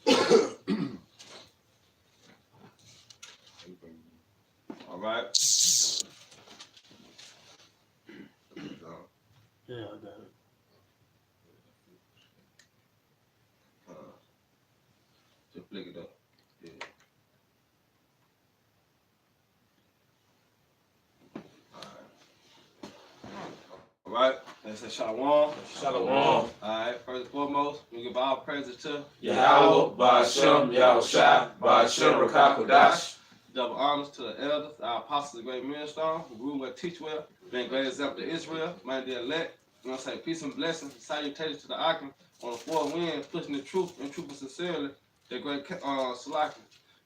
All right. Yeah, I got it. Just flick it up. Yeah. All right. Let's say Shalom. Shalom. All right. First and foremost, we give all praises to Yahweh, Ba'ashem, Yahushua, Ba'ashem, Rakakodash. double honors to the elders, our apostles, the great millstone, who grew well, teach well, been a great example to Israel, man, the elect. You know what I'm saying? Peace and blessings, salutations to the Akim on the four winds, pushing the truth and truth sincerely. Their great Salaki,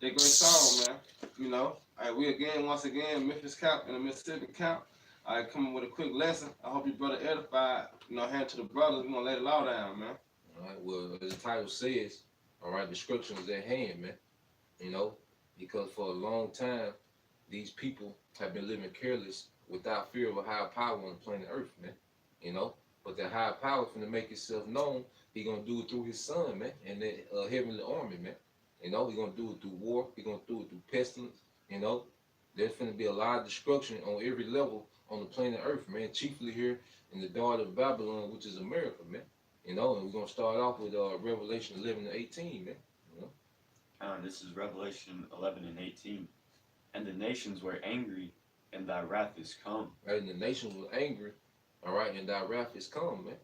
their great song, man. You know, we again, once again, Memphis Camp and the Mississippi Camp. I coming with a quick lesson. I hope you brother edified. You know, hand to the brothers. We're gonna lay the law down, man. All right, well, as the title says, all right, destruction is at hand, man. You know, because for a long time, these people have been living careless without fear of a higher power on the planet Earth, man. You know, but the higher power finna make itself known. He gonna do it through his son, man, and the heavenly army, man. You know, he gonna do it through war. He gonna do it through pestilence. You know, there's finna be a lot of destruction on every level on the planet Earth, man. Chiefly here in the daughter of Babylon, which is America, man. You know, and we're gonna start off with Revelation 11 and 18, man. You know, This is Revelation 11 and 18. And the nations were angry, and thy wrath is come. right? And the nation was angry, all right, and thy wrath is come, man.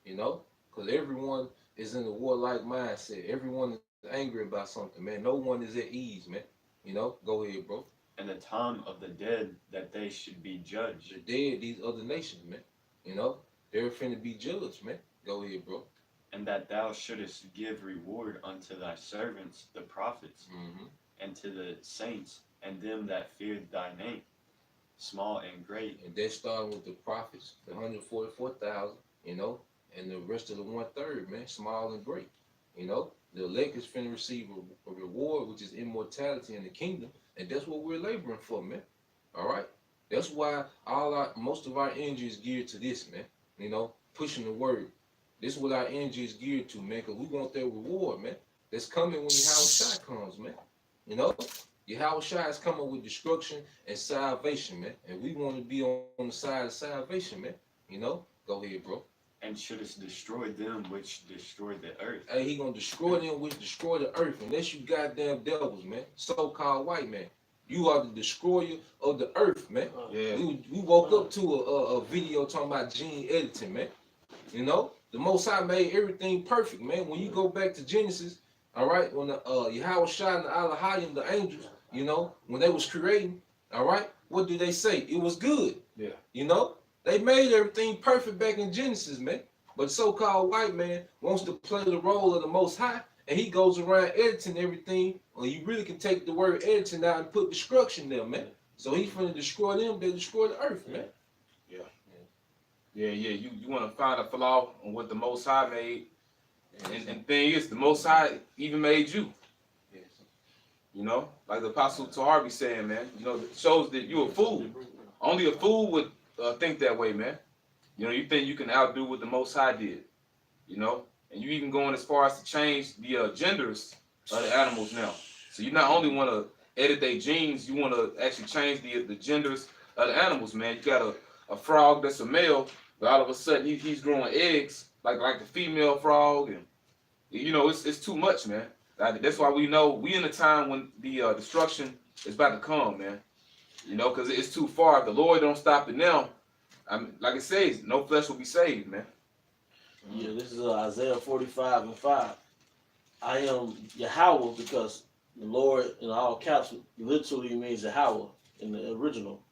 You know, because everyone is in a warlike mindset. Everyone is angry about something, man. No one is at ease, man. You know, go ahead, bro. And the time of the dead, that they should be judged. The dead, these other nations, man. You know, they're finna be judged, man. Go ahead, bro. And that thou shouldest give reward unto thy servants, the prophets, Mm-hmm. and to the saints, and them that feared thy name, small and great. And they're starting with the prophets, the 144,000, you know, and the rest of the 1/3, man, small and great. You know, the elect is finna receive a reward, which is immortality in the kingdom, and that's what we're laboring for, man. All right, that's why most of our energy is geared to this, man. You know, pushing the word. This is what our energy is geared to, man, because we want that reward, man. That's coming when Yahushua comes, man. You know, Yahushua is coming with destruction and salvation, man. And we want to be on the side of salvation, man. You know, go ahead, bro. And shouldest destroy them which destroy the earth. Hey, he gonna destroy them which destroy the earth. Unless you goddamn devils, man. So-called white man. You are the destroyer of the earth, man. Yeah. We woke up to a video talking about gene editing, man. You know, the Most High made everything perfect, man. When you go back to Genesis, all right, when the Yahushua and the Elohim, the angels, you know, when they was creating, all right, what do they say? It was good. Yeah. You know, they made everything perfect back in Genesis, man. But so-called white man wants to play the role of the Most High, and he goes around editing everything. Well, you really can take the word editing out and put destruction there, man. So he's finna destroy them, they destroy the earth, man. Yeah. You want to find a flaw on what the Most High made, and the thing is, the Most High even made you. Yes. You know, like the Apostle Tahar be saying, man. You know, it shows that you a fool. Only a fool would think that way, man. You know, you think you can outdo what the Most High did. You know, and you even going as far as to change the genders of the animals now. So you not only want to edit their genes, you want to actually change the genders of the animals, man. You got a frog that's a male, but all of a sudden he's growing eggs like the female frog, and you know it's too much, man. That's why we know we in a time when the destruction is about to come, man. You know, because it's too far. If the Lord don't stop it now, I mean, like it says, no flesh will be saved, man. Yeah, this is Isaiah 45 and 5. I am Yahweh because the Lord in all caps literally means Yahweh in the original.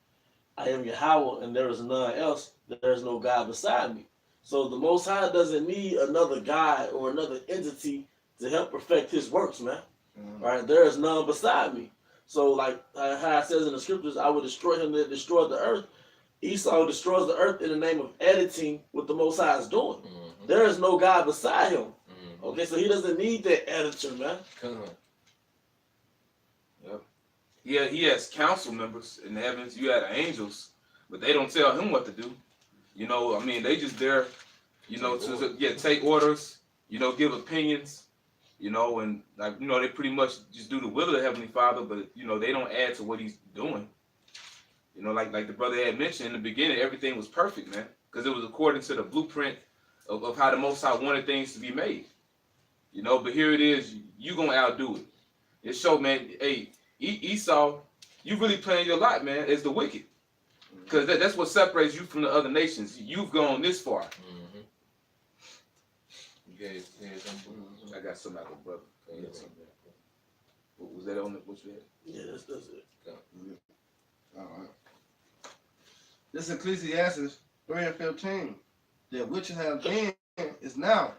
I am Yahweh and there is none else. There is no God beside me. So the Most High doesn't need another God or another entity to help perfect his works, man. Right? There is none beside me. So like how it says in the scriptures, I will destroy him that destroyed the earth. Esau destroys the earth in the name of editing what the Most High is doing. Mm-hmm. There is no God beside him. Mm-hmm. Okay, so he doesn't need that editor, man. Come on. Yeah, he has council members in the heavens. You had angels, but they don't tell him what to do. You know, I mean, they just there, you know, to take orders, you know, give opinions, you know, and like, you know, they pretty much just do the will of the Heavenly Father, but you know, they don't add to what He's doing. You know, like the brother had mentioned in the beginning, everything was perfect, man, because it was according to the blueprint of how the Most High wanted things to be made. You know, but here it is, you gonna outdo it. It showed, man. Hey, Esau, you really playing your lot, man, as the wicked, because that's what separates you from the other nations. You've gone this far. Mm-hmm. Yeah, I got some out of brother. yeah. Was that on the, what you had? Yeah, that's it. All right. This Ecclesiastes 3:15. That which have been is now,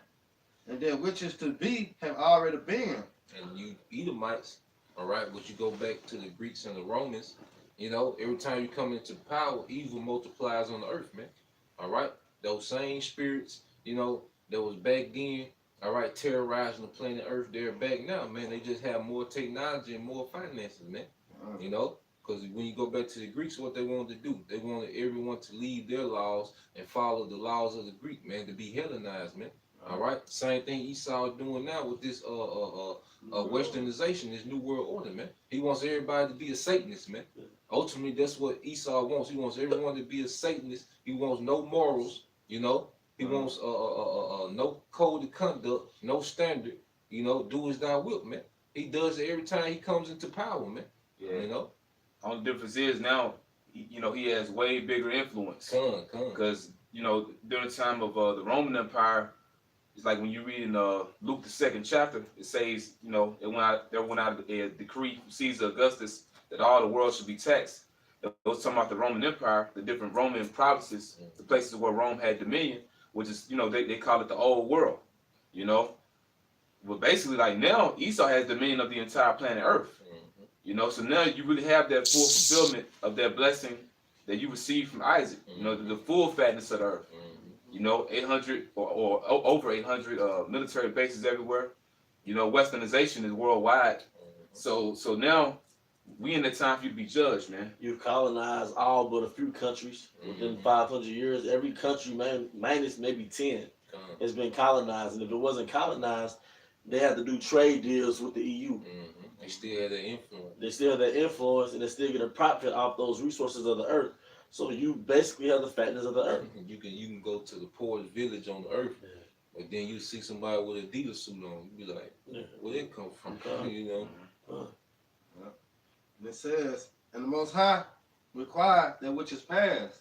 and that which is to be have already been. And you Edomites, all right, but you go back to the Greeks and the Romans, you know, every time you come into power, evil multiplies on the earth, man. All right? Those same spirits, you know, that was back then, all right, terrorizing the planet Earth, they're back now, man. They just have more technology and more finances, man. You know? Because when you go back to the Greeks, what they wanted to do, they wanted everyone to leave their laws and follow the laws of the Greek, man, to be Hellenized, man. All right? Same thing Esau is doing now with this westernization, this new world order, man. He wants everybody to be a Satanist, man. Ultimately, that's what Esau wants. He wants everyone to be a Satanist. He wants no morals, you know. He wants no code of conduct, no standard, you know, do as thou wilt, man. He does it every time he comes into power, man. Yeah. You know? Only difference is now, you know, he has way bigger influence. Come. Because, you know, during the time of the Roman Empire, it's like when you read in Luke the 2nd chapter, it says, you know, there went out a decree from Caesar Augustus that all the world should be taxed. It was talking about the Roman Empire, the different Roman provinces, the places where Rome had dominion, which is, you know, they call it the old world, you know. But basically, like now, Esau has dominion of the entire planet Earth. You know, so now you really have that full fulfillment of that blessing that you received from Isaac. You know, the full fatness of the earth. You know, 800 or over 800 military bases everywhere. You know, westernization is worldwide. So now we in the time for you to be judged, man. You colonized all but a few countries within 500 years. Every country, man, minus maybe 10, has been colonized. And if it wasn't colonized, they had to do trade deals with the EU. They still have their influence. They still have their influence, and they still get a profit off those resources of the earth. So you basically have the fatness of the earth. You can go to the poorest village on the earth, but then you see somebody with a Adidas suit on, you be like, where it come from? You know. And it says, and the Most High require that which is past.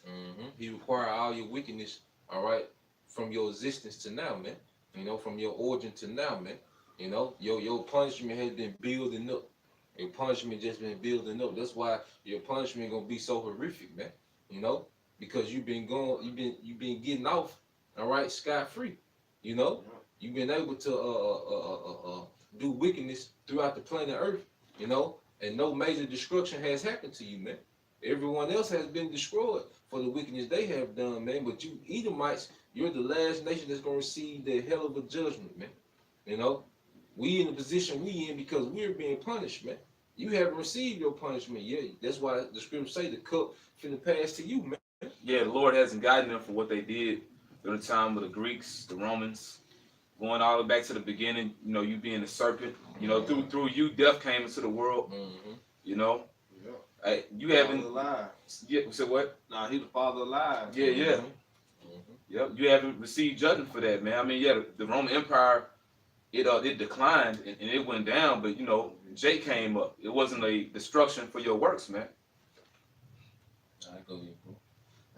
He require all your wickedness, all right, from your existence to now, man. You know, from your origin to now, man. You know, your punishment has been building up. Your punishment just been building up. That's why your punishment gonna be so horrific, man. You know, because you've been getting off, all right, scot free. You know, you've been able to do wickedness throughout the planet Earth. You know, and no major destruction has happened to you, man. Everyone else has been destroyed for the wickedness they have done, man. But you Edomites, you're the last nation that's gonna receive the hell of a judgment, man. You know. We in the position we in because we're being punished, man. You haven't received your punishment yet. That's why the scriptures say the cup finna pass to you, man. Yeah, the Lord hasn't gotten them for what they did during the time of the Greeks, the Romans, going all the way back to the beginning. You know, you being the serpent. You know, through you, death came into the world. You know, you haven't. Yeah, said what? Nah, he the father of lies. Yeah. Yep, you haven't received judgment for that, man. I mean, yeah, the Roman Empire. It declined and it went down, but you know, Jake came up. It wasn't a destruction for your works, man. I go here, bro.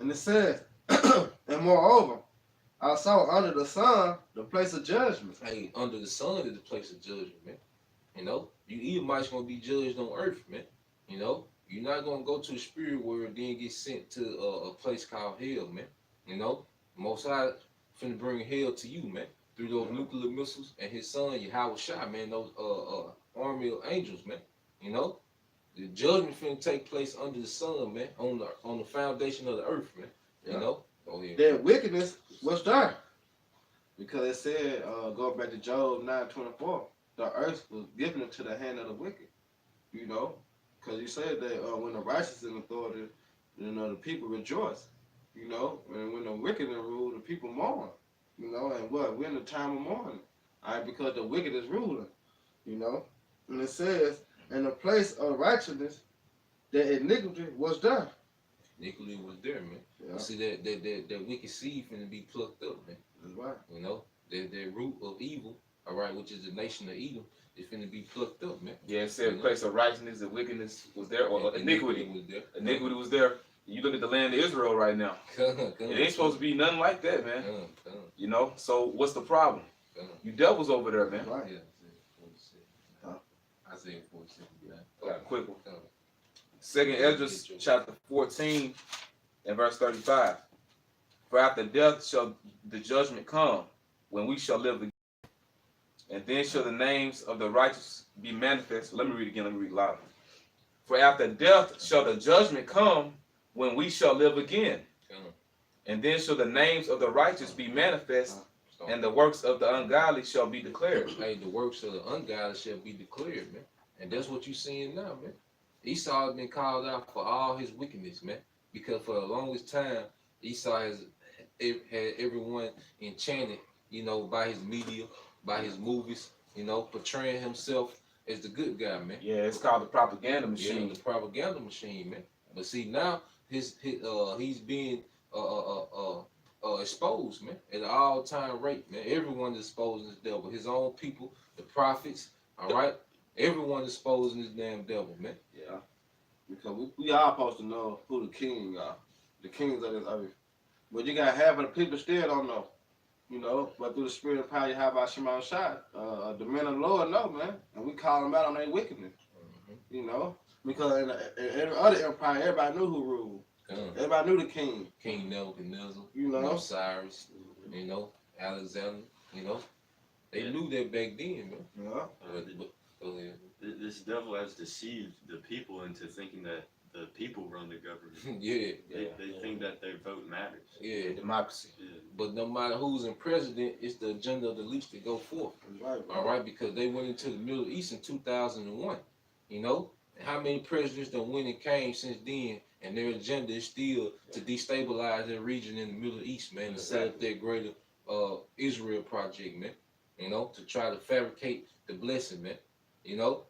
And it says, and moreover, I saw under the sun the place of judgment. Hey, under the sun is the place of judgment, man. You know, you Edomites gonna be judged on earth, man. You know, you're not gonna go to the spirit world then get sent to a place called hell, man. You know, Most High finna bring hell to you, man. Through those nuclear missiles and his son Yahweh Shai, man, those army of angels, man. You know, the judgment finna take place under the sun, man, on the foundation of the earth, man. You know, Their wickedness was there, because it said, go back to Job 9:24, the earth was given into the hand of the wicked. You know, because you said that when the righteous is in authority, you know, the people rejoice. You know, and when the wicked are ruled, the people mourn. You know, and what? We're in the time of mourning. All right, because the wicked is ruling. You know, and it says, in the place of righteousness, that iniquity was done. Iniquity was there, man. Yeah, See that wicked seed finna be plucked up, man. that's right. You know, that root of evil, all right, which is the nation of Edom, is finna be plucked up, man. Yeah, it said the place of righteousness and wickedness was there, or iniquity. was there. Iniquity was there. You look at the land of Israel right now. It ain't supposed to be nothing like that, man. You know, so what's the problem? You devils over there, man. Right. Yeah, Isaiah 46. Yeah. Got a quick one. Second Ezra chapter 14 and verse 35. For after death shall the judgment come, when we shall live again. And then shall the names of the righteous be manifest. Let me read again, let me read louder. For after death shall the judgment come, when we shall live again. And then shall the names of the righteous be manifest, and the works of the ungodly shall be declared. Hey, the works of the ungodly shall be declared, man. And that's what you're seeing now, man. Esau has been called out for all his wickedness, man. Because for the longest time, Esau has had everyone enchanted, you know, by his media, by his movies, you know, portraying himself as the good guy, man. Yeah, it's called the propaganda machine. Yeah, the propaganda machine, man. But see, now he's being exposed, man, at an all-time rate, man. Everyone is exposing this devil. His own people, the prophets, all right? Everyone is exposing this damn devil, man. Yeah, because we all supposed to know who the king are, the kings of this earth. But you got half of the people still don't know, you know. But through the spirit of power, you have our Shema Shai. The men of the Lord know, man, and we call them out on their wickedness, you know. Because in every other empire, everybody knew who ruled. Everybody knew the king. King Nebuchadnezzar, You know. Osiris, you know, Alexander, you know. They knew that back then, man. Yeah. But go ahead. This devil has deceived the people into thinking that the people run the government. Yeah. They think that their vote matters. Yeah. Democracy. Yeah. But no matter who's in president, it's the agenda of the least to go forth. That's right, bro. All right, because they went into the Middle East in 2001, you know. And how many presidents that went and came since then, and their agenda is still to destabilize their region in the Middle East, man, to set up their greater Israel project, man. You know, to try to fabricate the blessing, man. You know,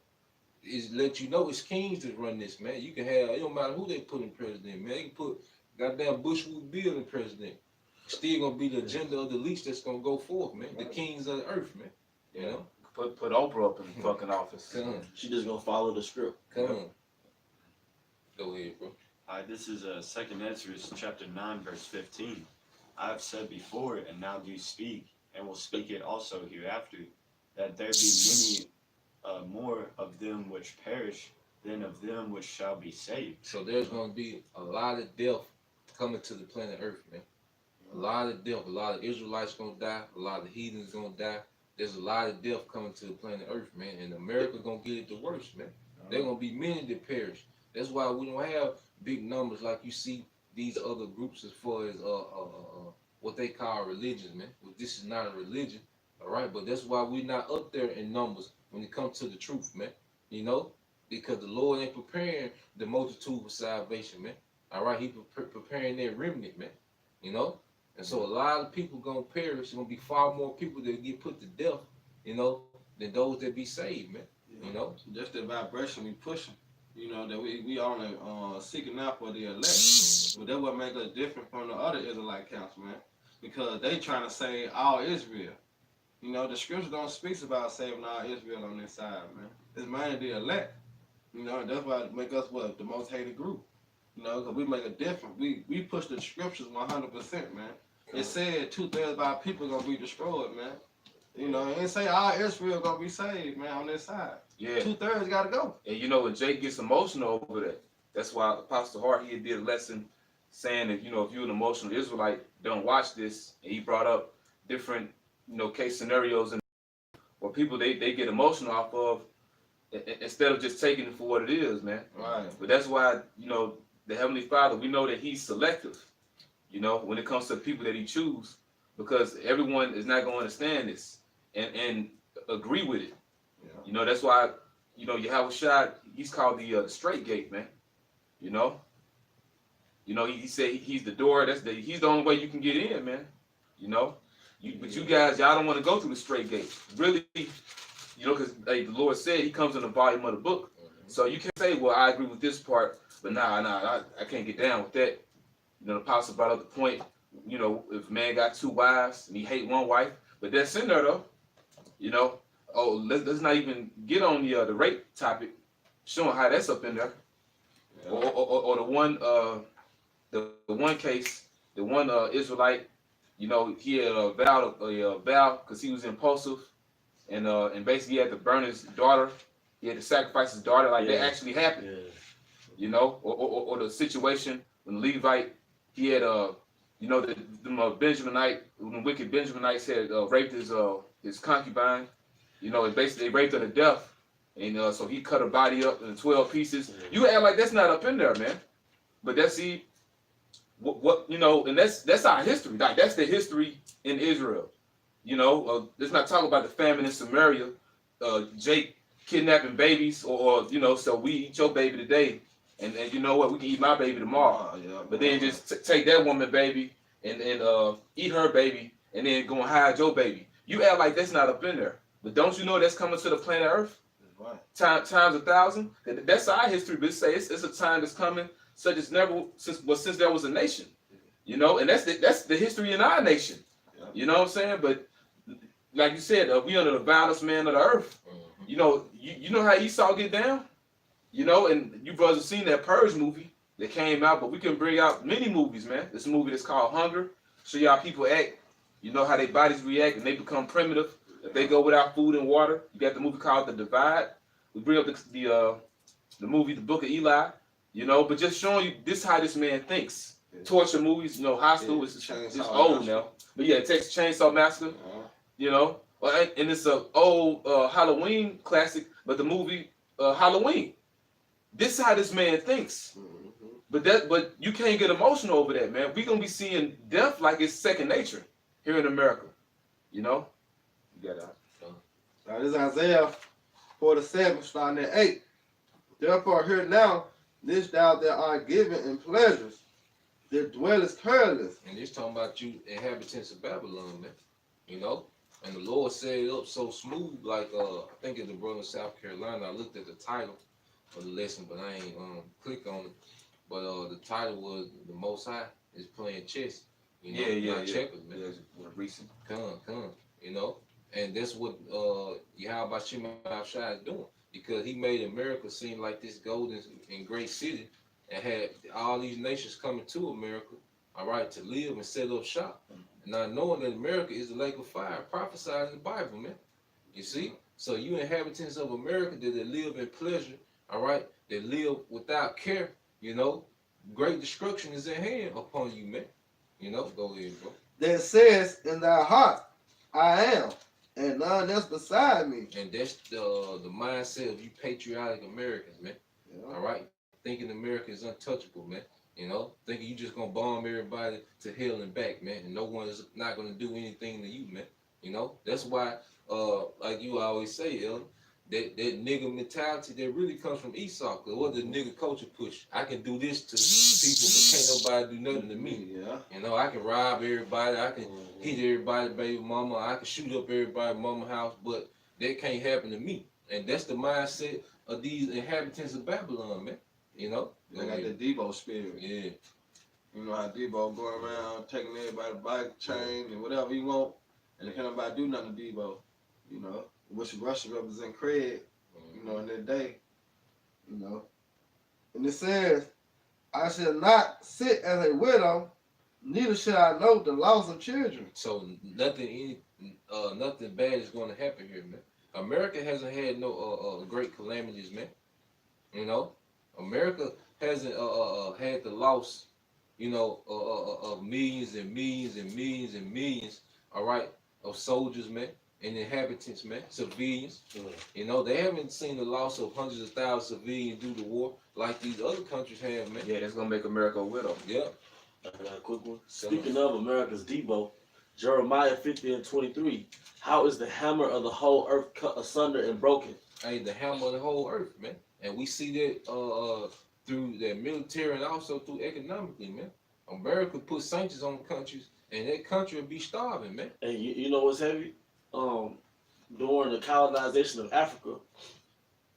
is let you know it's kings that run this, man. You can have, it don't matter who they put in president, man. They can put goddamn Bushwood Bill in president. Still gonna be the agenda of the least that's gonna go forth, man. The kings of the earth, man. You know? Put Oprah up in the fucking office. Come on. She just gonna follow the script. Come on. Go ahead, bro. This is 2nd Ezra chapter 9 verse 15. I have said before, and now do speak, and will speak it also hereafter, that there be many more of them which perish than of them which shall be saved. So there's gonna be a lot of death coming to the planet Earth, man. A lot of death. A lot of Israelites gonna die. A lot of heathens gonna die. There's a lot of death coming to the planet Earth, man. And America gonna get it the worst, man. There gonna be many that perish. That's why we don't have big numbers like you see these other groups as far as what they call religions, man. Well, this is not a religion, all right? But that's why we're not up there in numbers when it comes to the truth, man. You know, because the Lord ain't preparing the multitude for salvation, man. All right, He preparing their remnant, man. You know, and so a lot of people gonna perish. There's gonna be far more people that get put to death, you know, than those that be saved, man. You know, just the vibration we pushing. You know, that we only seeking out for the elect. But that what make us different from the other Israelite council, man. Because they trying to save all Israel. You know, the scripture don't speak about saving all Israel on this side, man. It's mainly the elect. You know, and that's why it make us what? The most hated group. You know, because we make a difference. We push the scriptures 100%, man. It said 2/3 of our people gonna be destroyed, man. You know, it ain't say all Israel gonna be saved, man, on this side. Yeah. 2/3 gotta go. And you know, when Jake gets emotional over that, that's why Apostle Hart, he did a lesson saying that, you know, if you're an emotional Israelite, don't watch this. And he brought up different, you know, case scenarios and where people they get emotional off of instead of just taking it for what it is, man. Right. But that's why, you know, the Heavenly Father, we know that He's selective, you know, when it comes to the people that He chooses, because everyone is not going to understand this and agree with it. Yeah. You know, that's why, you know, Yahweh Shai, He's called the straight gate, man. You know, He said He's the door. He's the only way you can get in, man. You know, but you guys, y'all don't want to go through the straight gate. Really, you know, because the Lord said He comes in the volume of the book. So you can't say, well, I agree with this part, but I can't get down with that. You know, the apostle brought up the point, you know, if a man got 2 wives and he hate one wife, but that's in there though. You know, let's not even get on the rape topic, showing how that's up in there. Yeah. Or the one case, the one Israelite, you know, he had a vow because he was impulsive, and basically he had to burn his daughter. He had to sacrifice his daughter. Like that actually happened. Yeah. You know, or the situation when Levite, he had you know, the Benjaminite, when the wicked Benjaminites had raped his concubine. You know, and basically they raped her to death, and so he cut her body up in 12 pieces. Yeah. You act like that's not up in there, man. But that's what you know, and that's our history. Like that's the history in Israel. You know, let's not talk about the famine in Samaria. Jake kidnapping babies, or you know, so we eat your baby today, and you know what, we can eat my baby tomorrow. Yeah, But then just take that woman baby and eat her baby, and then go and hide your baby. You act like that's not up in there. But don't you know that's coming to the planet Earth? right. Times 1,000. That's our history. But it's a time that's coming such as never since there was a nation. You know, and that's the history in our nation. Yeah. You know what I'm saying? But like you said, we under the vilest man of the earth. You know, you know how Esau get down? You know, and you brothers have seen that Purge movie that came out, but we can bring out many movies, man. This movie that's called Hunger. Show you how people act. You know how their bodies react and they become primitive. If they go without food and water. You got the movie called The Divide. We bring up the movie The Book of Eli. You know, but just showing you this how this man thinks. Yeah. Torture movies, you know, Hostel is Chainsaw old Massacre. now. But yeah, Texas Chainsaw Massacre. You know, and it's a old Halloween classic, but the movie Halloween. This is how this man thinks. But you can't get emotional over that, man. We're gonna be seeing death like it's second nature here in America. You know? You got that. Now this is Isaiah 47, starting at 8. Therefore hear now, this thou that art given in pleasures, that dwellest careless. And it's talking about you inhabitants of Babylon, man. You know? And the Lord set it up so smooth, like I think it's the brother in South Carolina. I looked at the title of the lesson, but I ain't click on it. But the title was The Most High is playing chess. You know, not checkers, man. Yeah, recent. Come. You know? And that's what Yahweh Shai is doing. Because he made America seem like this golden and great city and had all these nations coming to America, all right, to live and set up shop. And not knowing that America is the lake of fire prophesied in the Bible, man. You see? So you inhabitants of America that live in pleasure, all right, that live without care, you know, great destruction is at hand upon you, man. You know, go ahead, bro. That says in thy heart, I am, and none else beside me. And that's the mindset of you patriotic Americans, man. Yeah. All right? Thinking America is untouchable, man. You know, thinking you just gonna bomb everybody to hell and back, man, and no one is not gonna do anything to you, man. You know, that's why, like you always say, Elder, that nigga mentality that really comes from Esau. Cause what the nigga culture push? I can do this to people, but can't nobody do nothing to me. Yeah. You know, I can rob everybody, I can hit everybody, baby mama, I can shoot up everybody mama house, but that can't happen to me. And that's the mindset of these inhabitants of Babylon, man. You know? They got the Debo spirit. Yeah. You know how Debo going around taking everybody's bike chain and whatever he want, and they can't nobody do nothing to Debo. You know, which Russia represent Craig. You know, in that day. You know, and it says, "I shall not sit as a widow, neither shall I know the loss of children." So nothing bad is going to happen here, man. America hasn't had no great calamities, man. You know, America hasn't had the loss, you know, of millions and millions and millions and millions, all right, of soldiers, man, and inhabitants, man, civilians. You know, they haven't seen the loss of hundreds of thousands of civilians due to war like these other countries have, man. Yeah, that's gonna make America a widow. Yeah. I got a quick one. Speaking of America's Debo, Jeremiah 50:23. How is the hammer of the whole earth cut asunder and broken? Hey, the hammer of the whole earth, man. And we see that through the military and also through economically, man. America put sanctions on countries, and that country will be starving, man. And you know what's heavy? during the colonization of Africa,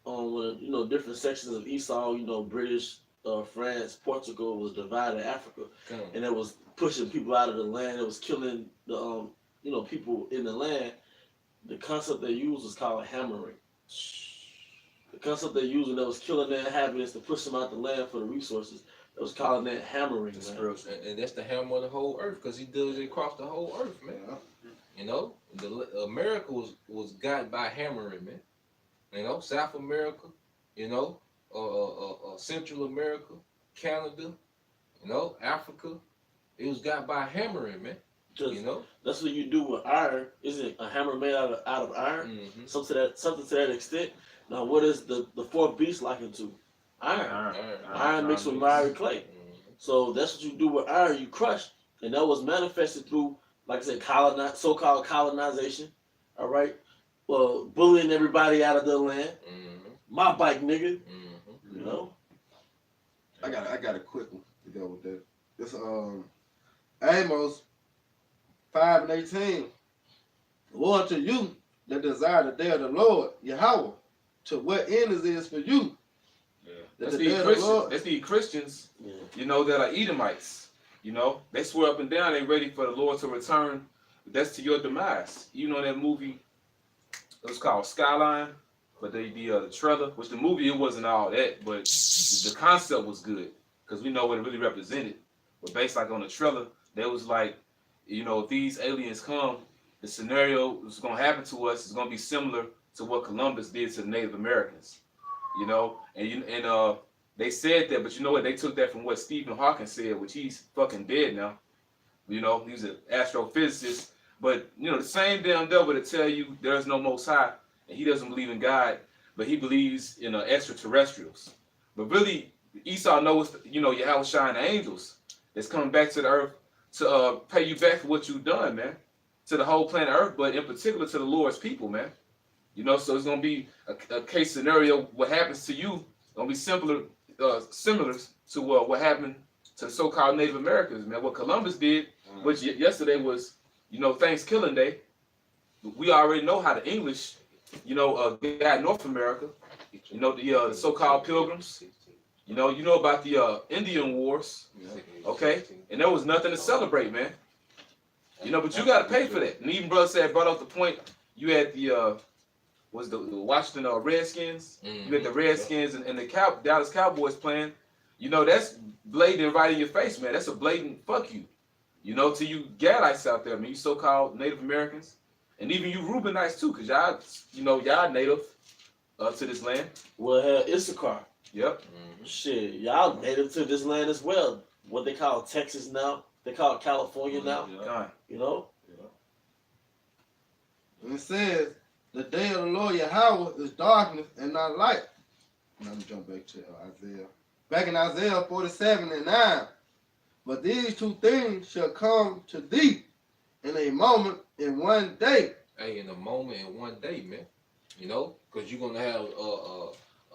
when different sections of Esau, British, France, Portugal was divided Africa, Come. and it was pushing people out of the land. It was killing the people in the land. The concept they used was called hammering. The concept they used when they was killing their inhabitants to push them out the land for the resources. It was calling that hammering. The Man. spiritual. And that's the hammer of the whole earth, because he does it across the whole earth, man. You know, America was got by hammering, man. You know, South America, Central America, Canada, Africa. It was got by hammering, man. You know, That's what you do with iron. Isn't a hammer made out of iron? mm-hmm. Something to that extent. Now, what is the fourth beast likened to? Iron. Iron mixed with miry clay. Mm-hmm. So that's what you do with iron. You crush, and that was manifested through, like I said, so-called colonization. All right, well, bullying everybody out of their land. Mm-hmm. My bike, nigga. Mm-hmm. You know. I got a quick one to go with that. This Amos 5:18. Woe unto you that desire the day of the Lord, Yahweh, to what end is this for you? Yeah. That That's the day the of the Christians. Lord. That's the Christians. Yeah. That are Edomites. They swear up and down they ready for the Lord to return. That's to your demise. That movie. It was called Skyline, but the trailer, which the movie it wasn't all that, but the concept was good because we know what it really represented. But based like on the trailer, that was like, if these aliens come, the scenario that's gonna happen to us is gonna be similar to what Columbus did to the Native Americans. And they said that, but you know what? They took that from what Stephen Hawking said, which he's fucking dead now. He was an astrophysicist. But the same damn devil that tell you there's no Most High, and he doesn't believe in God, but he believes in extraterrestrials. But really, Esau knows, Yahweh Shai and the angels that's coming back to the earth to pay you back for what you've done, man, to the whole planet Earth, but in particular to the Lord's people, man. So it's gonna be a case scenario. What happens to you gonna be similar to what happened to the so-called Native Americans, man. What Columbus did, which yesterday was, Thanksgiving Day. We already know how the English, got North America. The so-called Pilgrims. You know about the Indian Wars, okay? And there was nothing to celebrate, man. But you got to pay for that. And even brother brought up the point. You had the Washington Redskins. Mm-hmm. You had the Redskins and the Dallas Cowboys playing. That's blatant right in your face, man. That's a blatant fuck you. To you Gadites out there, man. You so-called Native Americans, and even you Reubenites too, cause y'all native to this land. Well, hell, Issachar. Yep. Mm-hmm. Shit, y'all native to this land as well. What they call Texas now, they call it California now. Gone. And it says, the day of the Lord Yahweh is darkness and not light. Now let me jump back to Isaiah. Back in Isaiah 47:9. But these two things shall come to thee in a moment, in one day. Hey, in a moment, in one day, man. Because you're gonna have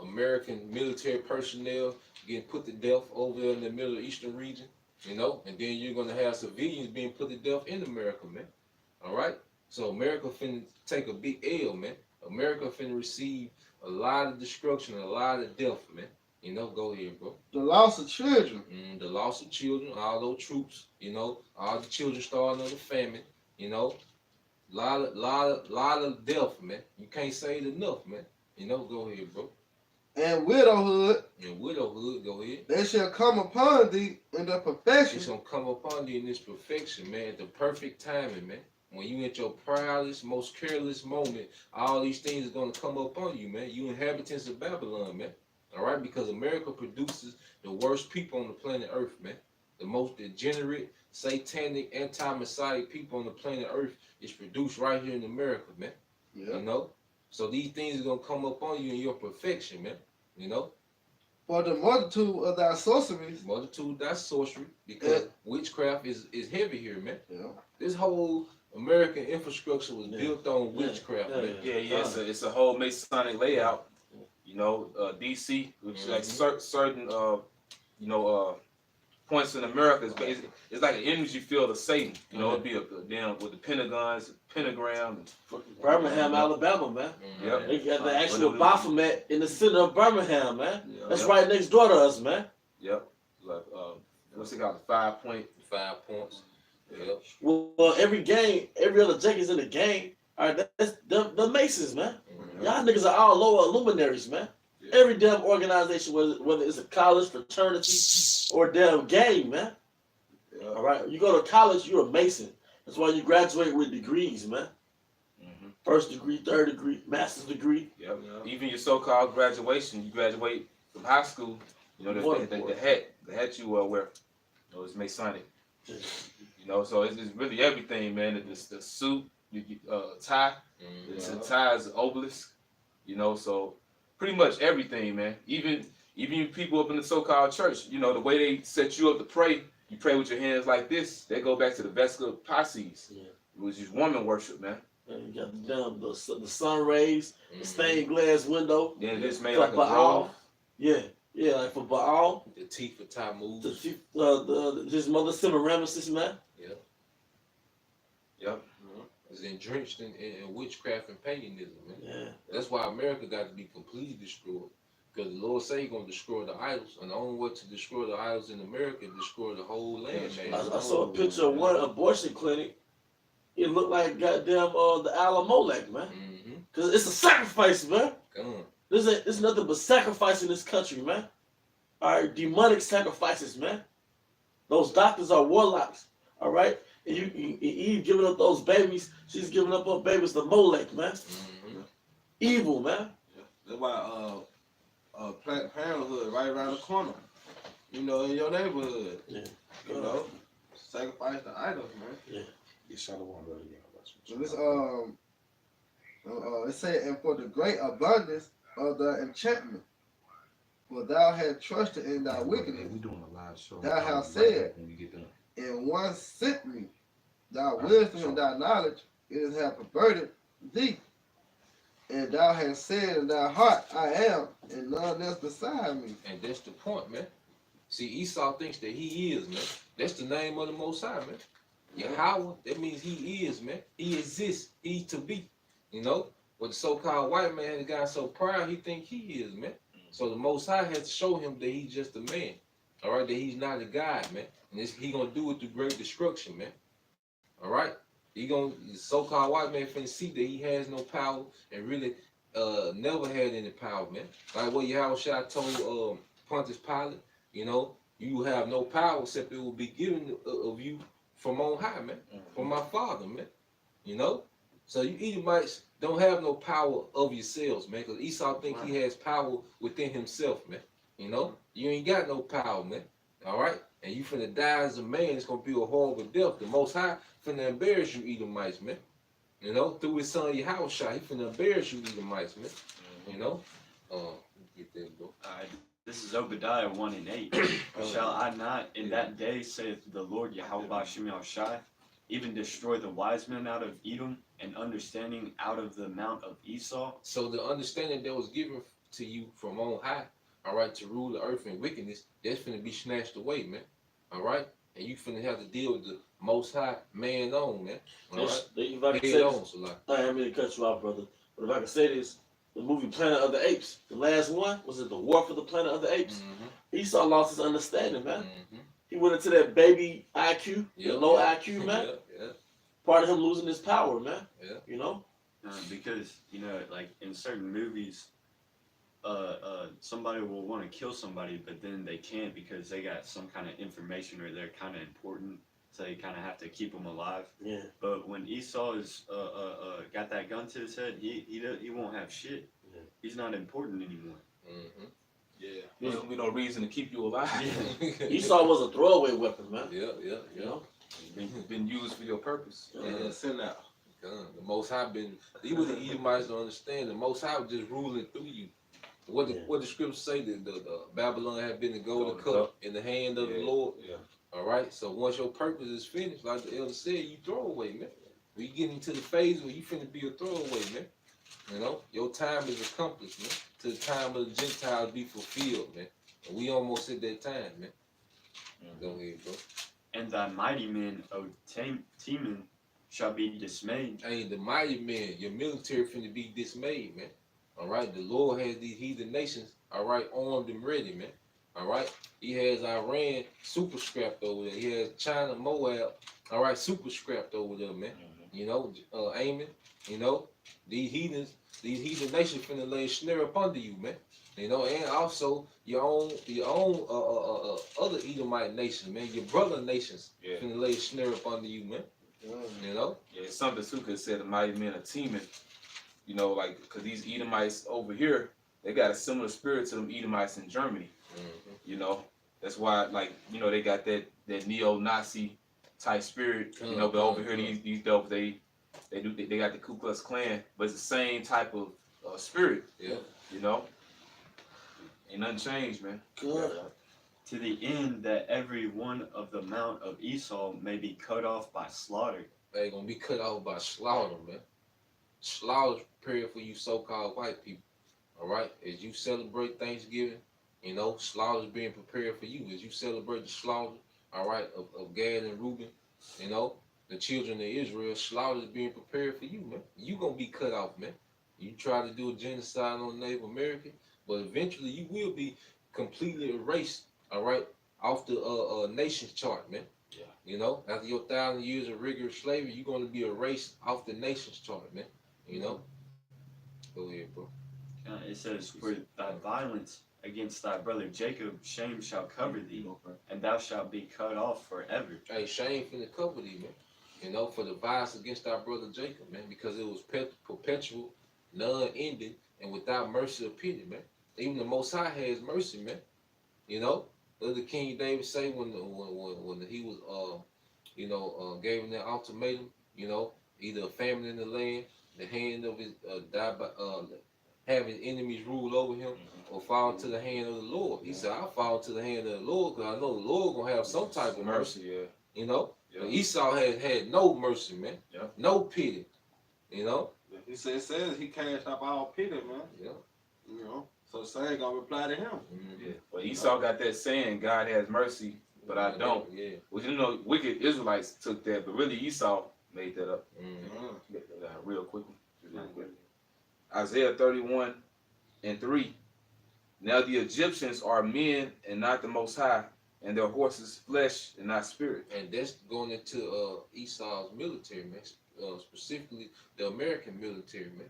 American military personnel getting put to death over there in the Middle Eastern region, and then you're gonna have civilians being put to death in America, man. All right. So America finna take a big L, man. America finna receive a lot of destruction, a lot of death, man. Go ahead, bro. The loss of children. The loss of children, all those troops, all the children starving of the famine, lot of death, man. You can't say it enough, man. Go ahead, bro. And widowhood. And widowhood, go ahead. They shall come upon thee in the perfection. It's gonna come upon you in this perfection, man, at the perfect timing, man. When you at your proudest, most careless moment, all these things are gonna come upon you, man. You inhabitants of Babylon, man. All right, because America produces the worst people on the planet Earth, man. The most degenerate, satanic, anti-Messiah people on the planet Earth is produced right here in America, man. Yeah. So these things are gonna come upon you in your perfection, man. For the multitude of thy sorceries. Multitude, that's sorcery, because witchcraft is heavy here, man. Yeah. This whole American infrastructure was built on witchcraft, man. Yeah. It's a whole Masonic layout. DC, which is like certain points in America. It's like an energy field of Satan. You know, it'd be a damn with the pentagons, pentagram. Birmingham, Alabama, man. Yep. They got the actual Baphomet in the center of Birmingham, man. That's right next door to us, man. Yep. Like what's it called? 5 point. 5 points. Yep. Well, every game, every other Jenkins in the game, all right, that's the Masons, man. Y'all niggas are all lower luminaries, man. Every damn organization, whether it's a college, fraternity, or a damn gang, man. All right, you go to college, you're a Mason. That's why you graduate with degrees, man. First degree, third degree, master's degree. Yep. Even your so-called graduation, you graduate from high school. You know, the hat you wear, you know, it's Masonic. You know, so it's really everything, man. The suit, tie, the tie is obelisk. You know, so pretty much everything, man. Even people up in the so-called church, you know, the way they set you up to pray, you pray with your hands like this. They go back to the Vesica Pisces, which is woman worship, man. And you got the sun rays, the stained glass window. Then it's made for like a Baal. grove. Yeah, like for Baal. The teeth for Tammuz. His mother Semiramis, man. Yep. Is drenched in witchcraft and paganism, man. Yeah. That's why America got to be completely destroyed. Because the Lord say He's going to destroy the idols. And the only way to destroy the idols in America is destroy the whole land, man. I saw a picture of one abortion clinic. It looked like goddamn the Alamolech, man. Because it's a sacrifice, man. There's nothing but sacrifice in this country, man. All right, demonic sacrifices, man. Those doctors are warlocks, all right? And Eve giving up those babies, she's giving up her babies to Molech, man. Evil, man. That's why Planned Parenthood right around the corner. You know, in your neighborhood. Yeah. You know, sacrifice the idols, man. Yeah. So this it said, and for the great abundance of the enchantment, for thou hast trusted in thy wickedness. We doing a live show. Thou hast said, when we get done. and one sent me, thy wisdom and thy knowledge, it hath perverted thee. And thou hast said in thy heart, I am, and none else beside me. And that's the point, man. See, Esau thinks that he is, man. That's the name of the Most High, man. Yahweh, that means he is, man. He exists. He's to be. You know? But the so-called white man has gotten so proud, he think he is, man. So the Most High has to show him that he's just a man. All right? That he's not a God, man. And he going to do it through great destruction, man. All right? The so-called white man finna see that he has no power and really never had any power, man. Like what Yahushua told Pontius Pilate, you know, you have no power except it will be given of you from on high, man. From my Father, man. You know? So you Edomites don't have no power of yourselves, man, because Esau think he has power within himself, man. You know? You ain't got no power, man. All right? And you finna die as a man. It's gonna be a horrible death. The Most High finna embarrass you, Edomites, man. You know, through his son Yahushua, he finna embarrass you, Edomites, man. You know, get that, bro. This is Obadiah 1:8. Shall I not in that day, saith the Lord Yahweh Shem Yahushai, even destroy the wise men out of Edom and understanding out of the mount of Esau? So the understanding that was given to you from on high, all right, to rule the earth in wickedness, that's finna be snatched away, man. All right, and you finna have to deal with the Most High man on, man. All right, If I can say this, I didn't mean to cut you off, brother. But if I can say this, the movie Planet of the Apes, the last one, was it The War for the Planet of the Apes? Esau lost his understanding, man. He went into that baby IQ, low IQ, man. Part of him losing his power, man. You know? Because, you know, like in certain movies, somebody will want to kill somebody, but then they can't because they got some kind of information or they're kind of important, so you kind of have to keep them alive. Yeah. But when Esau is got that gun to his head, he won't have shit. Yeah. He's not important anymore. Yeah. There's gonna be no reason to keep you alive. Esau was a throwaway weapon, man. You know? Been used for your purpose. Send out. The Most High been, even the Edomites don't understand, the Most High was just ruling through you. What the scriptures say, that the Babylon had been the golden cup in the hand of the Lord. All right, so once your purpose is finished, like the elder said, you throw away, man. When you get into the phase where you finna be a throwaway, man. You know, your time is accomplished, man. To the time of the Gentiles be fulfilled, man. And we almost at that time, man. Go ahead, bro. And thy mighty men, O Teman, shall be dismayed. Hey, the mighty men, your military finna be dismayed, man. All right, the Lord has these heathen nations, all right, armed and ready, man. All right, He has Iran super scrapped over there. He has China, Moab, all right, super scrapped over there, man. You know, Amen. You know, these heathen nations finna lay a snare up under you, man. You know, and also your own other Edomite nations, man. Your brother nations Yeah. finna lay a snare up under you, man. You know. Yeah, it's something Sukkah said the mighty men of Teman, you know, like, because these Edomites over here, they got a similar spirit to them Edomites in Germany, you know. That's why, like, you know, they got that neo-Nazi type spirit, you know, but over here, these dopes, they got the Ku Klux Klan, but it's the same type of spirit, Yeah. you know. Ain't nothing changed, man. Good. To the end that every one of the mount of Esau may be cut off by slaughter. They gonna be cut off by slaughter, man. Slaughter's prepared for you so-called white people. All right, as you celebrate Thanksgiving, you know, slaughter's being prepared for you. As you celebrate the slaughter, all right, of Gad and Reuben, you know, the children of Israel, slaughter's being prepared for you, man. You gonna be cut off, man. You try to do a genocide on Native American, but eventually you will be completely erased, all right, off the nations chart, man. Yeah. You know, after your 1,000 years of rigorous slavery, you're gonna be erased off the nations chart, man. You know. Go ahead, bro. It says, for thy violence against thy brother Jacob, shame shall cover thee, and thou shalt be cut off forever. Hey, shame finna cover thee, man. You know, for the violence against our brother Jacob, man, because it was perpetual, non-ending, and without mercy or pity, man. Even the Most High has mercy, man. You know, what did King David say when he was, gave him that ultimatum? You know, either a famine in the land, the hand of his have his enemies rule over him, or fall into the hand of the Lord. He said, "I'll fall into the hand of the Lord, because I know the Lord gonna have some type of mercy." Yeah. You know, Yeah. but Esau had no mercy, man. Yeah. No pity. You know. He says he cast up all pity, man. Yeah. You know, so the same gonna reply to him. Mm-hmm. Yeah. But Esau got that saying, God has mercy, but I don't. Yeah. Well, you know, wicked Israelites took that, but really Esau made that up. Mm-hmm. Real quickly. Isaiah 31:3. Now the Egyptians are men and not the Most High, and their horses flesh and not spirit. And that's going into Esau's military, man. Specifically the American military, man.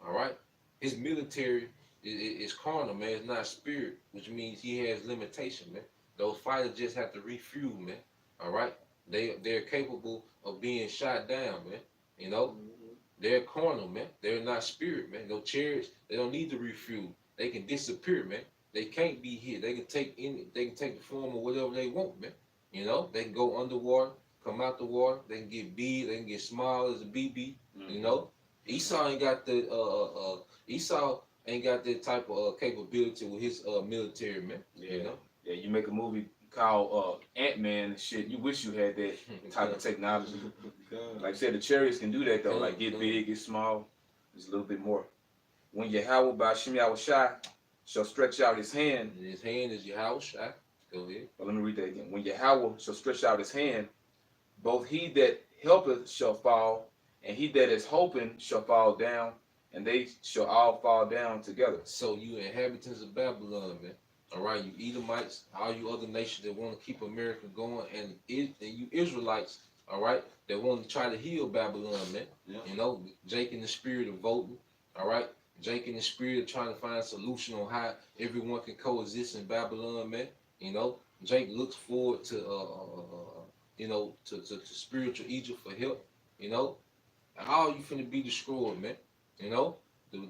All right, his military is carnal, man. It's not spirit, which means he has limitation, man. Those fighters just have to refuel, man. All right, they're capable of being shot down, man. You know, they're carnal, man. They're not spirit, man. No chariots. They don't need to refuel. They can disappear, man. They can't be here. They can take the form of whatever they want, man. You know, they can go underwater, come out the water. They can get big. They can get small as a BB. You know, Esau ain't got the Esau ain't got that type of capability with his military, man. Yeah. You know, Yeah, you make a movie called Ant-Man and shit. You wish you had that type of technology. Like I said, the chariots can do that though. Like get big, get small. Just a little bit more. When Yahweh by Shem Yahushai shall stretch out his hand. and his hand is Yahushua. Go ahead. Well, let me read that again. When Yahweh shall stretch out his hand, both he that helpeth shall fall, and he that is hoping shall fall down, and they shall all fall down together. So you inhabitants of Babylon, man. All right, you Edomites, all you other nations that want to keep America going, and you Israelites, all right, that want to try to heal Babylon, man. Yeah. You know, Jake in the spirit of voting, all right. Jake in the spirit of trying to find a solution on how everyone can coexist in Babylon, man. You know, Jake looks forward to to spiritual Egypt for help. You know, and all you finna be destroyed, man. You know, the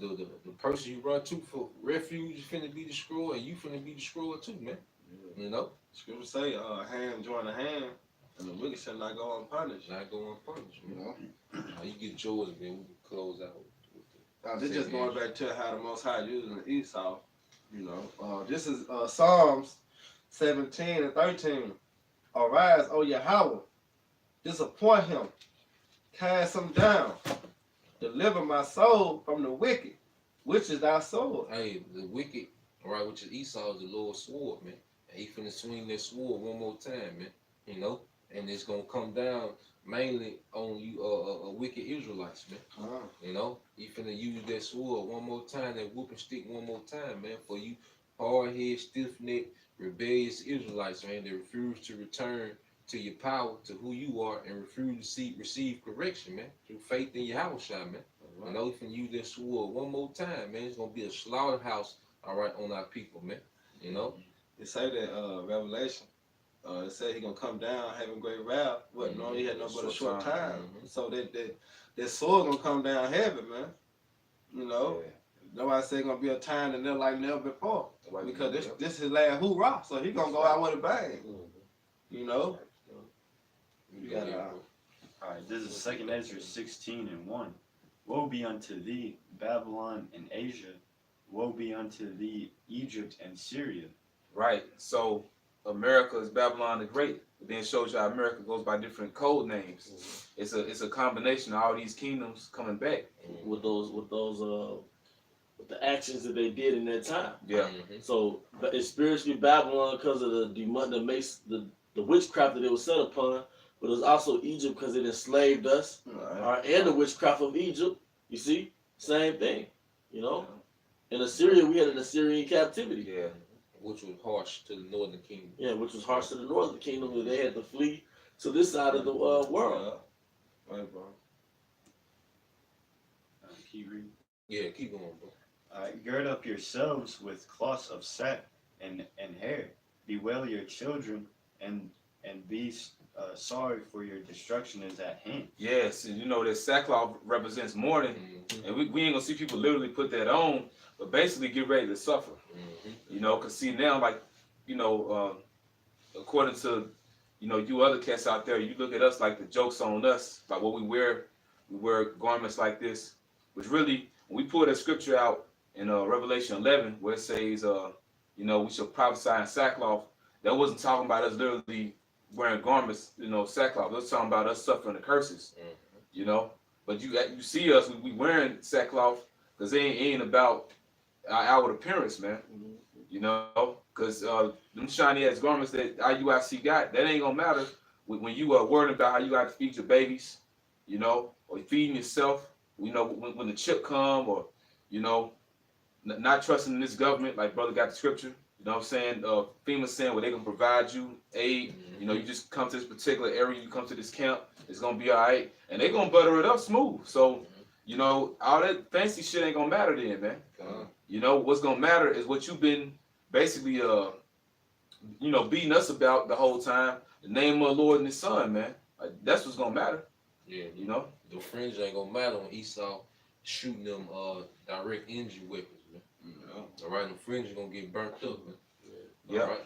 person you run to for refuge is finna be destroyed, and you finna be destroyed too, man. You know, Scripture say, hand join the hand, and the wicked shall not go unpunished. not going unpunished. You know. You get yours, man. We can close out. This just going back to how the Most High using Esau. You know, this is Psalms 17:13. Arise, O Yahweh, disappoint him, cast him down, deliver my soul from the wicked, which is thy soul. Hey, the wicked, all right, which is Esau, is the Lord's sword, man. And he finna swing that sword one more time, man. You know, and it's gonna come down mainly on you, wicked Israelites, man. You know, he finna use that sword one more time, that whooping stick one more time, man, for you hard-headed, stiff-necked, rebellious Israelites, man, that refuse to return to your power, to who you are, and refuse to receive correction, man, through faith in Yahushua, man. You know, he finna use that sword one more time, man. It's gonna be a slaughterhouse, all right, on our people, man. You know? It say that Revelation. It said he gonna come down having great wrath, but no, he had no but a short time. So that sword gonna come down heavy, man. You know, nobody say gonna be a time that they're like never before, because this is his last hoorah. So he gonna go out with a bang. You know. You gotta, All right, this is 2 Ezra 16:1. Woe be unto thee, Babylon and Asia. Woe be unto thee, Egypt and Syria. Right. So America is Babylon the Great. It then shows you how America goes by different code names. It's a combination of all these kingdoms coming back. with the actions that they did in that time. Yeah. So it's spiritually Babylon because of the witchcraft that it was set upon, but it's also Egypt because it enslaved us, and the witchcraft of Egypt. You see, same thing. You know, in Assyria we had an Assyrian captivity. Yeah. Which was harsh to the northern kingdom. Yeah, which was harsh to the northern kingdom, that they had to flee to this side of the world. Right, bro. Keep reading. Yeah, keep going, bro. Gird up yourselves with cloths of sack and hair. Bewail your children and be sorry, for your destruction is at hand. Yes, and you know that sackcloth represents mourning, and we ain't gonna see people literally put that on, but basically get ready to suffer. You know, cause see now, like, you know, according to, you know, you other cats out there, you look at us like the joke's on us, like what we wear garments like this, which really, when we pull that scripture out in Revelation 11, where it says, you know, we shall prophesy in sackcloth, that wasn't talking about us literally wearing garments, you know, sackcloth. It was talking about us suffering the curses, you know. But you see us, we wearing sackcloth, because it ain't about our outward appearance, man. You know, because them shiny ass garments that IUIC got, that ain't gonna matter when you are worried about how you got to feed your babies, you know, or feeding yourself. You know, when the chip come, or, you know, not trusting in this government, like brother got the scripture. You know what I'm saying? FEMA saying where they can provide you aid. You know, you just come to this particular area, you come to this camp, it's gonna be all right, and they gonna butter it up smooth. So, you know, all that fancy shit ain't gonna matter then, man. You know, what's gonna matter is what you've been basically, you know, beating us about the whole time. The name of the Lord and His Son, man. Like, that's what's gonna matter. Yeah, You know. the fringe ain't gonna matter when Esau shooting them direct energy weapons, man. All right, the fringe is gonna get burnt up, man. Yeah. All right.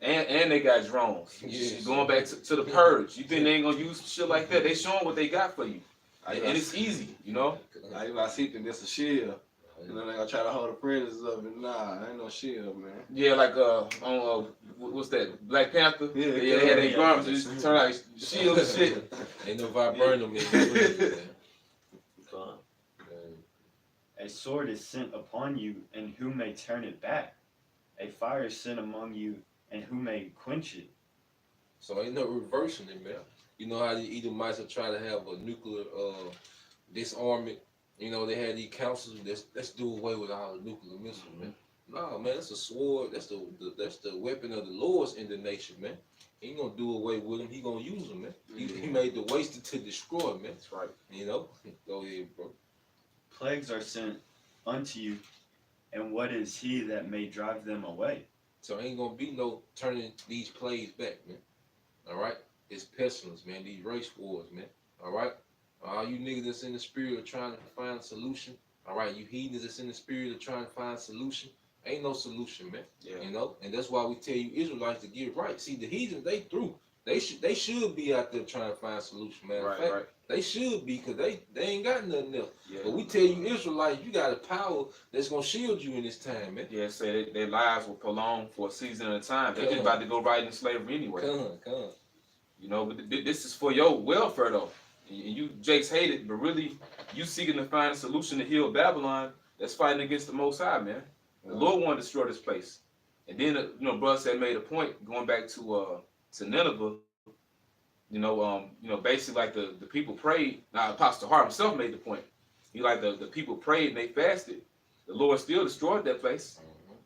And they got drones. Yes. Going back to the purge. You think they ain't gonna use shit like that? They showing what they got for you, and it's easy, you know. I see think this a shield. You know, they gonna try to hold the prisoners up, and nah, ain't no shield, man. Yeah, like on what's that? Black Panther. Yeah, they had their garments. It just turned out shield and shit. Ain't no viburnum in the fringe, man. A sword is sent upon you, and who may turn it back? A fire is sent among you, and who may quench it? So ain't no reversing it, man. You know how the Edomites are trying to have a nuclear disarmament. You know, they had these councils. Let's do away with all the nuclear missiles, man. No, man, that's a sword. That's the weapon of the Lord's in the nation, man. He ain't gonna do away with them. He gonna use them, man. He made the waste to destroy, man. That's right. You know, go ahead, bro. Plagues are sent unto you, and what is he that may drive them away? So ain't gonna be no turning these plays back, man. All right, it's pestilence, man. These race wars, man. All right, all you niggas that's in the spirit of trying to find a solution. All right, you heathens that's in the spirit of trying to find a solution. Ain't no solution, man. Yeah. You know, and that's why we tell you Israelites to get right. See, the heathens, they through. They should be out there trying to find a solution, man. Right, In fact, right. They should be, because they ain't got nothing else. Yeah. But we tell you Israelites, you got a power that's gonna shield you in this time, man. Yeah, say their lives will prolong for a season at a time. They're just about to go right into slavery anyway. Come. You know, but this is for your welfare though. And you Jakes hate it, but really you seeking to find a solution to heal Babylon that's fighting against the Most High, man. The Lord want to destroy this place. And then brother said made a point going back to Nineveh. Basically like the people prayed. Now Apostle Hart himself made the point. He like the people prayed and they fasted. The Lord still destroyed that place.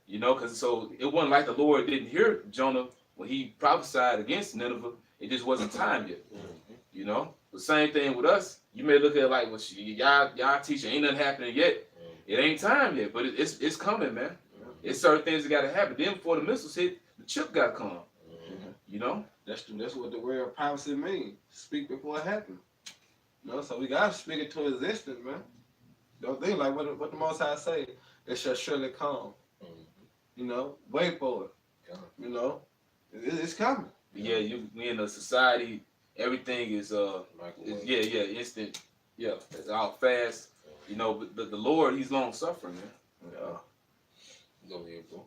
Because so it wasn't like the Lord didn't hear Jonah when he prophesied against Nineveh. It just wasn't time yet. The same thing with us. You may look at it like, well, y'all teaching ain't nothing happening yet. It ain't time yet, but it's coming, man. It's certain things that got to happen. Then before the missiles hit, the chip got to come. That's what the word prophecy means. Speak before it happens. So we gotta speak it to existence, man. Don't think like what the Most High say. It shall surely come. Wait for it. It's coming. Yeah, we in a society. Everything is instant. Yeah, it's all fast. But the Lord, He's long suffering, man. Go ahead, bro.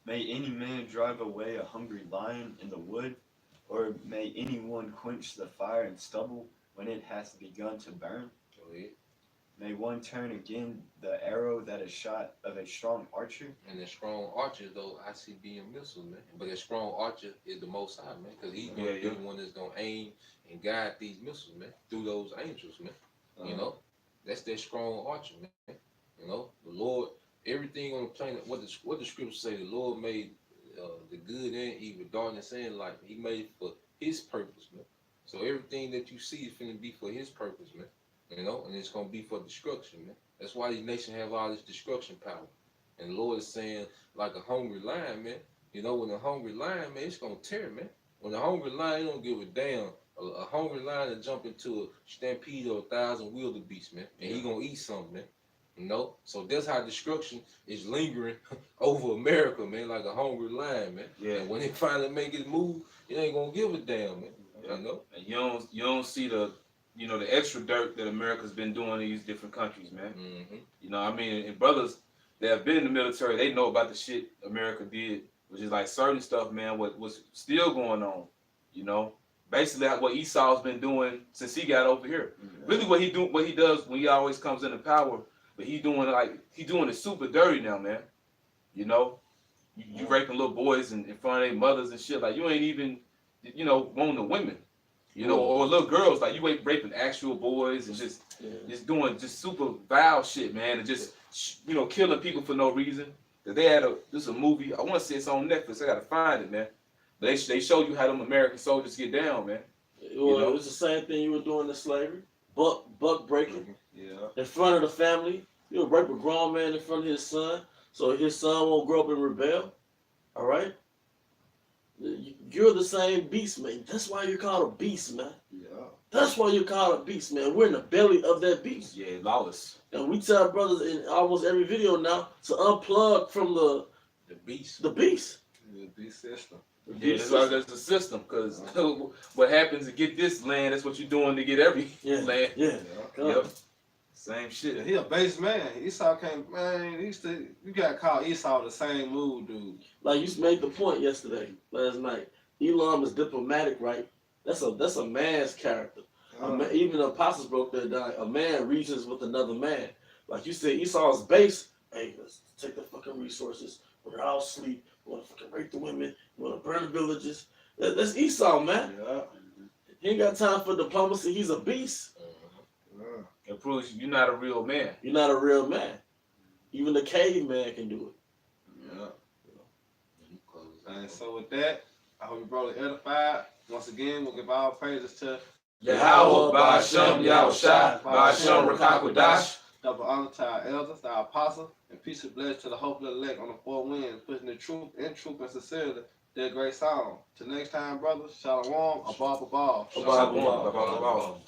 May any man drive away a hungry lion in the wood, or may anyone quench the fire and stubble when it has begun to burn? Go ahead. May one turn again the arrow that is shot of a strong archer? And the strong archer, though, I see being missiles, man. But the strong archer is the Most High, man, because he's going to be the one that's going to aim and guide these missiles, man, through those angels, man. That's that strong archer, man. The Lord, everything on the planet, what the scriptures say, the Lord made the good and evil, darkness and light. He made it for His purpose, man. So everything that you see is going to be for His purpose, man. And it's going to be for destruction, man. That's why these nations have all this destruction power. And the Lord is saying, like a hungry lion, man. When a hungry lion, man, it's going to tear, man. When a hungry lion, don't give a damn. A hungry lion will jump into a stampede of 1,000 wildebeest, man. And he going to eat something, man. So that's how destruction is lingering over America, man, like a hungry lion, man. Yeah. And when it finally make its move, it ain't going to give a damn, man. And you don't see the extra dirt that America's been doing in these different countries, man. And brothers that have been in the military, they know about the shit America did, which is like certain stuff, man, what's still going on, Basically what Esau's been doing since he got over here. Really what he does when he always comes into power, but he's doing it super dirty now, man. You raping little boys in front of their mothers and shit, like you ain't even, wanting the women. Or little girls, like you ain't raping actual boys and just doing just super vile shit, man, and just killing people for no reason. They had this is a movie. I want to say it's on Netflix. I gotta find it, man. But they showed you how them American soldiers get down, man. It was the same thing you were doing in slavery. Buck breaking. In front of the family. You would rape a grown man in front of his son, so his son won't grow up and rebel. All right. You're the same beast, man. That's why you're called a beast, man. That's why you're called a beast, man. We're in the belly of that beast. Yeah, lawless. And we tell brothers in almost every video now to unplug from the beast. The beast. The beast system. Yeah, that's why there's a system, because what happens to get this land, that's what you're doing to get every land. Yeah. Yep. Same shit. Yeah, he a base man. Esau can't, man. You gotta call Esau the same mood, dude. Like you made the point last night. Elam is diplomatic, right? That's a man's character. Even the apostles broke that down. A man reasons with another man. Like you said, Esau's base. Hey, let's take the fucking resources. We're all asleep. We want to fucking rape the women. We want to burn the villages. That's Esau, man. He ain't got time for diplomacy. He's a beast. It proves you're not a real man. You're not a real man. Even the caveman can do it. And so with that, I hope you brought it edified. Once again, we'll give all praises to Yahweh, Ba'ashem, Yahushua, Ba'ashem, Rakakwadash. Double honor to our elders, our apostles, and peace and blessings to the hopeful elect on the four winds, pushing the truth and sincerity, their great song. Till next time, brothers, shalom, above. Shalom.